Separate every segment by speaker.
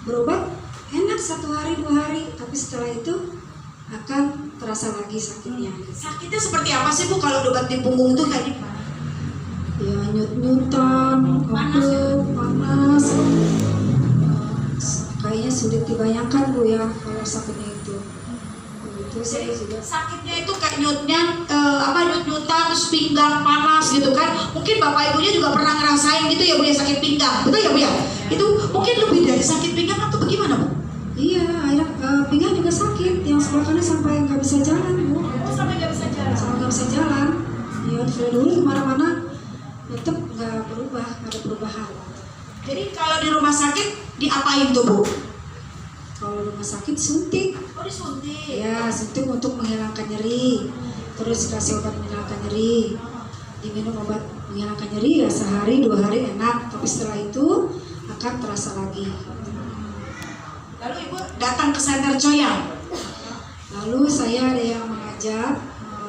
Speaker 1: berobat enak 1 hari 2 hari, tapi setelah itu akan terasa lagi sakitnya.
Speaker 2: Sakitnya seperti apa sih Bu kalau obat di punggung itu kayak gimana?
Speaker 1: Ya nyut-nyutan, panas. Kayaknya sulit dibayangkan Bu ya kalau sakitnya itu. Itu saya juga.
Speaker 2: Sakitnya itu kayak nyut-nyutan, terus pinggang panas gitu kan. Mungkin Bapak Ibunya juga pernah ngerasain gitu ya Bu ya, sakit pinggang. Betul ya Bu ya? Itu mungkin lebih dari sakit pinggang atau bagaimana Bu?
Speaker 1: Iya, pinggang juga sakit. Yang sebelah kanan sampai nggak bisa jalan Bu.
Speaker 2: Sampai nggak bisa jalan.
Speaker 1: Sampai nggak bisa jalan. Ya dari dulu kemana-mana tetap nggak berubah, nggak ada perubahan.
Speaker 2: Jadi kalau di rumah sakit diapain tuh Bu?
Speaker 1: Kalau rumah sakit suntik.
Speaker 2: Oh disuntik.
Speaker 1: Ya, suntik untuk menghilangkan nyeri. Terus kasih obat menghilangkan nyeri. Diminum obat menghilangkan nyeri ya sehari 2 hari enak, tapi setelah itu akan terasa lagi.
Speaker 2: Lalu Ibu datang ke Center Coyang.
Speaker 1: Lalu saya ada yang mengajak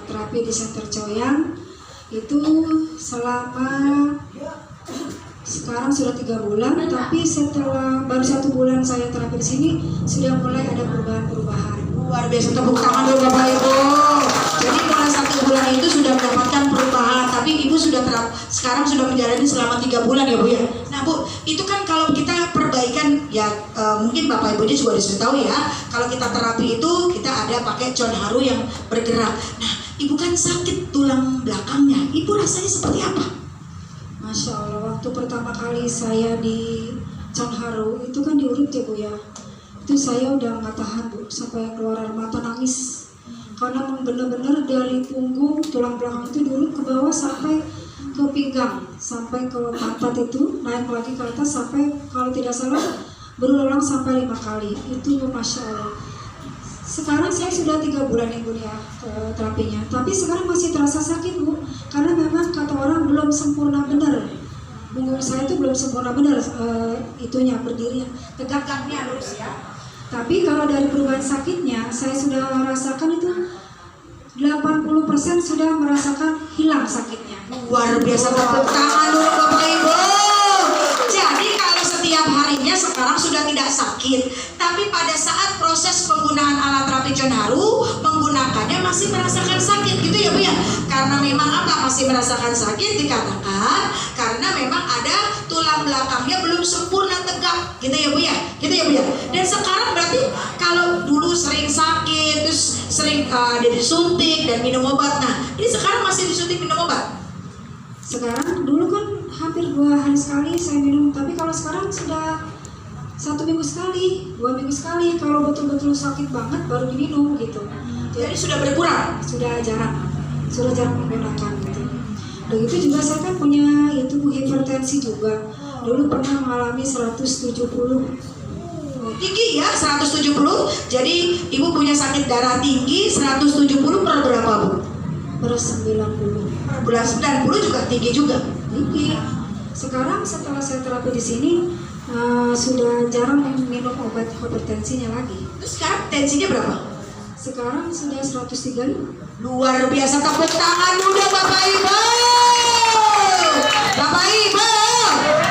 Speaker 1: terapi di Center Coyang itu selama sekarang sudah 3 bulan, tapi setelah baru 1 bulan saya terapi di sini sudah mulai ada perubahan-perubahan.
Speaker 2: Luar biasa, tepuk tangan dulu Bapak Ibu. Jadi mulai 1 bulan itu sudah mendapatkan perubahan, tapi Ibu sudah sekarang sudah menjalani selama 3 bulan ya Bu ya. Nah Bu, itu kan kalau kita perbaikan ya mungkin Bapak Ibunya juga sudah tahu ya. Kalau kita terapi itu kita ada pakai John Haru yang bergerak. Nah Ibu kan sakit tulang belakangnya, Ibu rasanya seperti apa?
Speaker 1: Masya Allah, waktu pertama kali saya di John Haru itu kan diurut ya Bu ya. Itu saya udah nggak tahan Bu, sampai keluar air mata nangis. Karena memang benar-benar dari punggung, tulang belakang itu diurut ke bawah sampai ke pinggang, sampai ke pantat itu, naik lagi ke atas sampai kalau tidak salah berulang sampai 5 kali. Itu Masya Allah. Sekarang saya sudah 3 bulan ya Bu ya terapinya, tapi sekarang masih terasa sakit Bu, karena memang kata orang belum sempurna benar. Punggung saya itu belum sempurna benar itunya berdirinya, tegaknya lurus ya. Tapi kalau dari perubahan sakitnya, saya sudah merasakan itu 80% sudah merasakan hilang sakitnya.
Speaker 2: Luar biasa, tepuk tangan dulu Bapak Ibu. Jadi kalau setiap harinya sekarang sudah tidak sakit, tapi pada saat proses penggunaan alat terapi John Haru menggunakannya masih merasakan sakit gitu ya Bu ya. Karena memang apa masih merasakan sakit dikatakan karena memang ada tulang belakangnya belum sempurna tegak gitu ya Bu ya. Gitu ya Bu ya. Dan sekarang berarti kalau dulu sering sakit terus sering disuntik dan minum obat. Nah, ini sekarang masih disuntik minum obat.
Speaker 1: Sekarang dulu kan hampir 2 hari sekali saya minum, tapi kalau sekarang sudah 1 minggu sekali, 2 minggu sekali. Kalau betul-betul sakit banget baru diminum gitu.
Speaker 2: Jadi sudah berkurang,
Speaker 1: sudah jarang menggunakan gitu. Begitu juga saya kan punya itu hipertensi juga. Dulu pernah mengalami 170.
Speaker 2: tinggi ya 170. Jadi Ibu punya sakit darah tinggi 170 per berapa Bu?
Speaker 1: Per 90.
Speaker 2: Per 90 juga tinggi juga.
Speaker 1: Tinggi. Sekarang setelah saya terapi di sini sudah jarang minum obat hipertensinya lagi.
Speaker 2: Terus sekarang tensinya berapa?
Speaker 1: Sekarang sudah 135.
Speaker 2: Luar biasa, tepuk tangan muda Bapak Ibu. Bapak Ibu,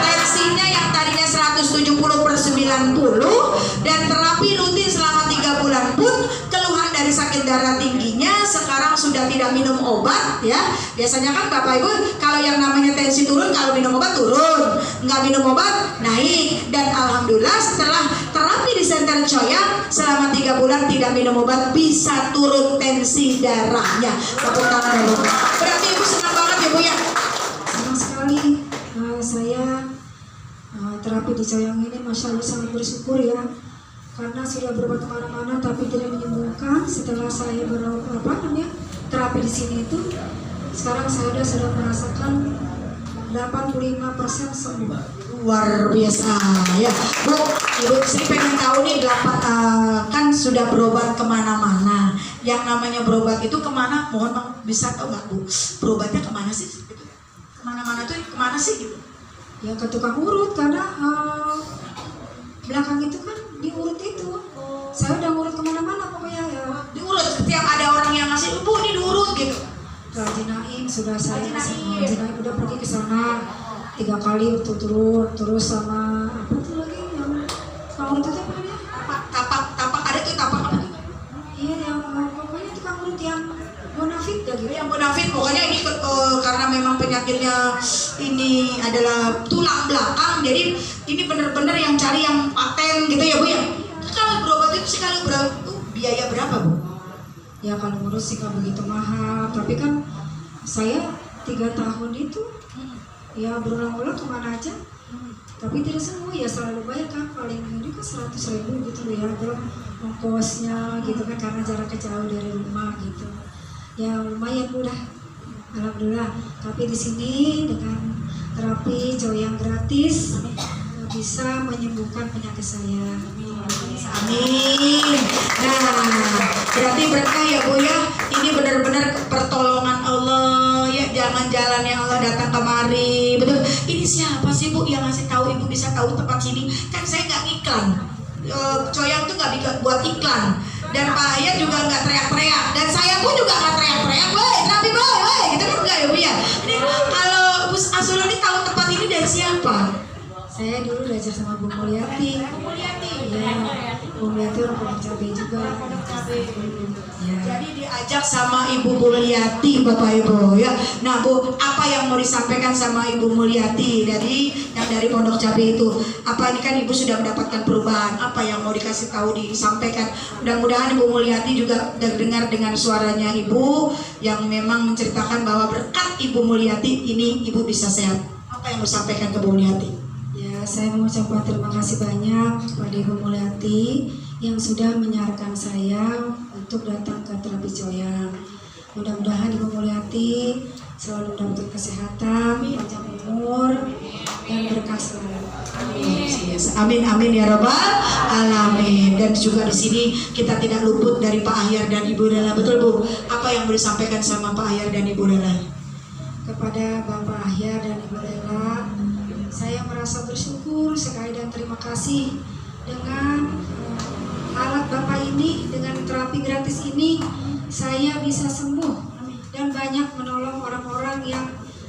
Speaker 2: tensinya yang tadinya 170 per 90 dan terapi rutin selama 3 bulan pun keluhan dari sakit darah tingginya sekarang sudah tidak minum obat ya. Biasanya kan Bapak Ibu kalau yang namanya tensi turun, kalau minum obat turun, nggak minum obat naik. Dan alhamdulillah setelah terapi di Center Coyang selama 3 bulan tidak minum obat bisa turun tensi darahnya. Tepuk tangan dulu. Berarti Ibu senang banget ya Bu ya?
Speaker 1: Senang sekali. Saya terapi di Coyang ini Masya Allah sangat bersyukur ya, karena sudah berobat kemana-mana tapi tidak menyembuhkan. Setelah saya terapi di sini itu sekarang saya sudah merasakan 85% sembuh.
Speaker 2: Luar biasa ya Bu. Ibu sih pengen tahu nih kan sudah berobat kemana-mana. Yang namanya berobat itu kemana? Mohon Bang, bisa tahu nggak Bu? Berobatnya kemana sih? Kemana-mana tuh kemana sih gitu?
Speaker 1: Ya ke tukang urut, karena belakang itu kan diurut itu. Saya udah ngurut kemana-mana pokoknya ya.
Speaker 2: Diurut, setiap ada orang yang ngasih Bu ini diurut gitu.
Speaker 1: Haji Naim sudah saya Haji Naim udah pergi ke sana 3 kali berturut-turut. Terus sama apa tuh lagi yang tukang urut itu
Speaker 2: penyakitnya ini adalah tulang belakang, jadi ini benar-benar yang cari yang paten gitu ya Bu ya. Kalau berobat itu sekali biaya berapa Bu?
Speaker 1: Ya kalau ngurus sih nggak begitu mahal, tapi kan saya 3 tahun itu ya berulang-ulang kemana aja, tapi tidak semua ya selalu bayar kan, paling ini kan 100.000 gitu loh ya, belum ongkosnya gitu kan karena jaraknya jauh dari rumah gitu. Ya lumayan udah, alhamdulillah. Tapi di sini dengan terapi Joyang gratis bisa menyembuhkan penyakit saya.
Speaker 2: Amin. Nah, berarti berkah ya Bu ya. Ini benar-benar pertolongan Allah ya. Jangan jalan yang Allah datang kemari. Betul. Ini siapa sih Bu yang ngasih tahu Ibu bisa tahu tempat sini? Kan saya nggak iklan. Coyang tuh nggak bikin buat iklan. Dan Pak Hayat juga nggak teriak-teriak. Dan saya pun juga nggak teriak-teriak. Woi, terapi woi, gitu kan enggak ya Bu ya. Ini kalau Bu Asulani tahu tempat ini dari siapa?
Speaker 1: Saya dulu belajar sama Bu Mulyati. Ya, Bu Mulyati orang Pondok Cabe juga. Ya.
Speaker 2: Jadi diajak sama Ibu Mulyati Bapak Ibu ya. Nah Bu, apa yang mau disampaikan sama Ibu Mulyati dari Pondok Cabe itu? Apa ini kan Ibu sudah mendapatkan perubahan? Apa yang mau dikasih tahu disampaikan? Mudah-mudahan Ibu Mulyati juga terdengar dengan suaranya Ibu yang memang menceritakan bahwa berkat Ibu Mulyati ini Ibu bisa sehat. Apa yang mau disampaikan ke Bu Mulyati?
Speaker 1: Ya, saya mengucapkan terima kasih banyak kepada Ibu Mulyati yang sudah menyarankan saya untuk datang ke terapi Joyang. Mudah-mudahan Ibu Mulyati selalu mendapat kesehatan, panjang umur, dan berkah selalu.
Speaker 2: Amin amin ya rabbal alamin. Dan juga di sini kita tidak luput dari Pak Ahyar dan Ibu Dela. Betul Bu? Apa yang mau disampaikan sama Pak Ahyar dan Ibu Dela?
Speaker 1: Kepada Bapak Ahyar dan Ibu Dela, saya merasa bersyukur sekali dan terima kasih dengan alat Bapak ini, dengan terapi gratis ini saya bisa sembuh dan banyak menolong orang-orang yang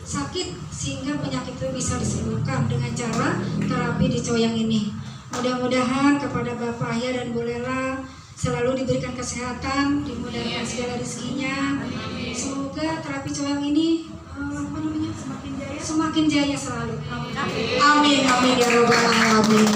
Speaker 1: sakit sehingga penyakit itu bisa disembuhkan dengan cara terapi di Joyang ini. Mudah-mudahan kepada Bapak Ahyar dan Bu Lela selalu diberikan kesehatan, dimudahkan segala rezekinya. Semoga terapi Joyang ini semakin jaya selalu.
Speaker 2: Amin amin ya rabbal alamin.